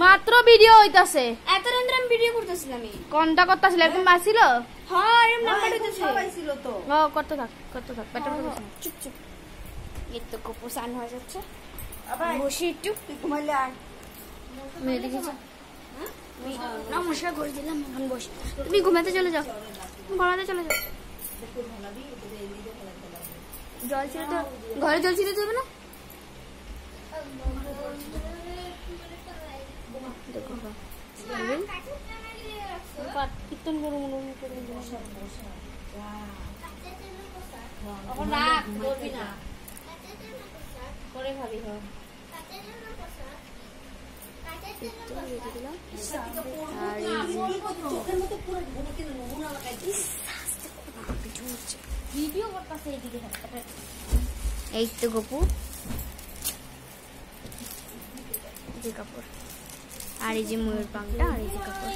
মাত্র ভিডিও হইতাছে এত রাত আমি ভিডিও করতেছিলাম আমি কোনটা করতেছিল এরকম আসিল হ্যাঁ এরকম নাম্বার হইতাছে সবাই ছিল তো ও করতে থাক পেটে চুপ চুপ এই তো কপু সান হয়ে যাচ্ছে আবার বসি একটু তুই ঘুমাইলে আর মেয়ে দেখেছ নমস্কার করে দিলাম এখন বসে তুমি ঘুমাতে চলে যাও ঘুমাতে চলে যাও জল ছিল তো ঘরে জল ছিল দেবে না দেখো কীর্তন করো মনে করে এখন রাখ বলবি না করে খাবি হ্যাঁ এই তো গপু যে কাপড় আর এই যে ময়ূর পাংটা আর এই যে কাপড়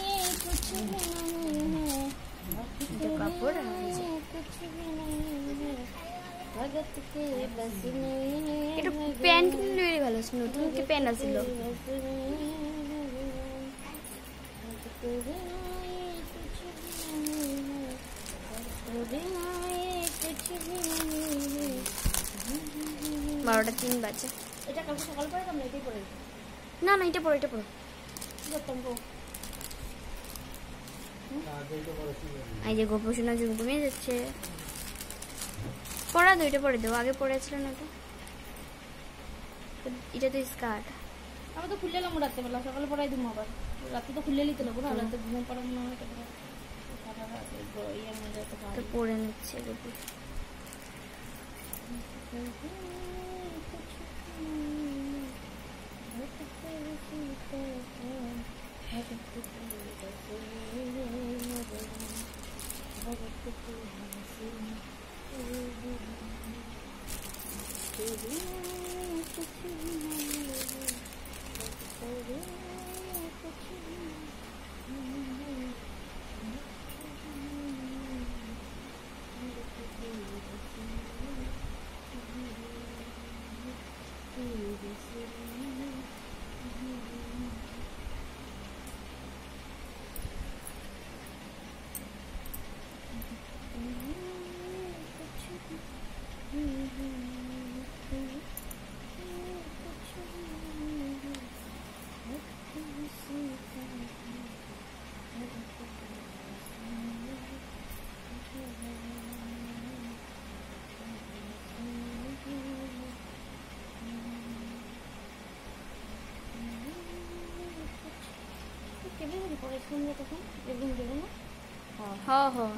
কাপড় আর এই যে এটা প্যান্ট কিনলে ভালো ছিল নতুন কি প্যান্ট আছিল বারোটা 3 বাজে এটা কালকে সকাল পরে আমরা এটাই পরে না না এটা পড়ো এই যে গোপসোনা জুম ঘুমিয়ে যাচ্ছে পড়া দো এটা পরে দেবো আগে পড়েছিল না এটা তো স্কার্ট আমি তো খুললে এলাম রাত্রেবেলা সকালে পড়াই দিব আবার রাতে তো খুললে নিতে লাগবো না রাতে ঘুমে পড়াবো না তো পড়ে নিচ্ছে গোপু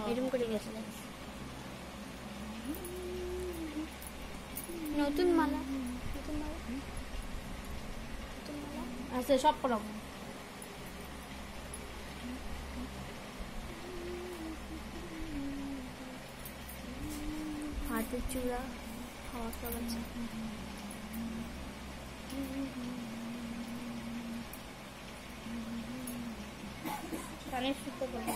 এরকম করে গেছে নতুন মালা আচ্ছা সব পড়াবো হাতের চূড়া খাওয়া খাওয়াচ্ছে কানের সুতো করে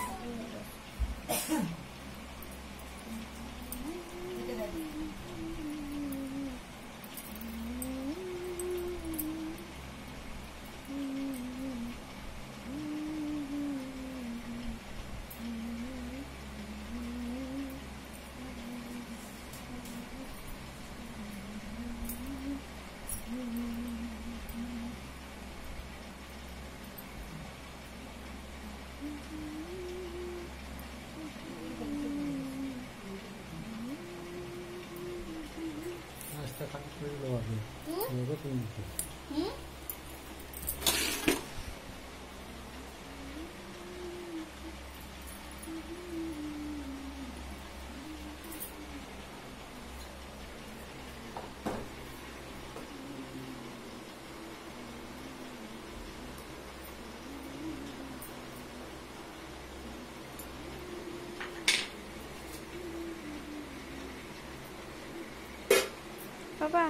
বাবা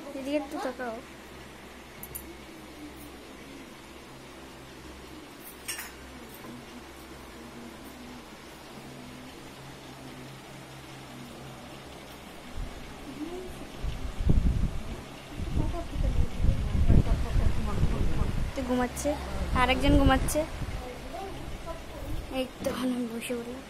এদিকে একটু তাকাও ঘুমাচ্ছে, আরেকজন ঘুমাচ্ছে। এই তো এখন বসে পড়লাম।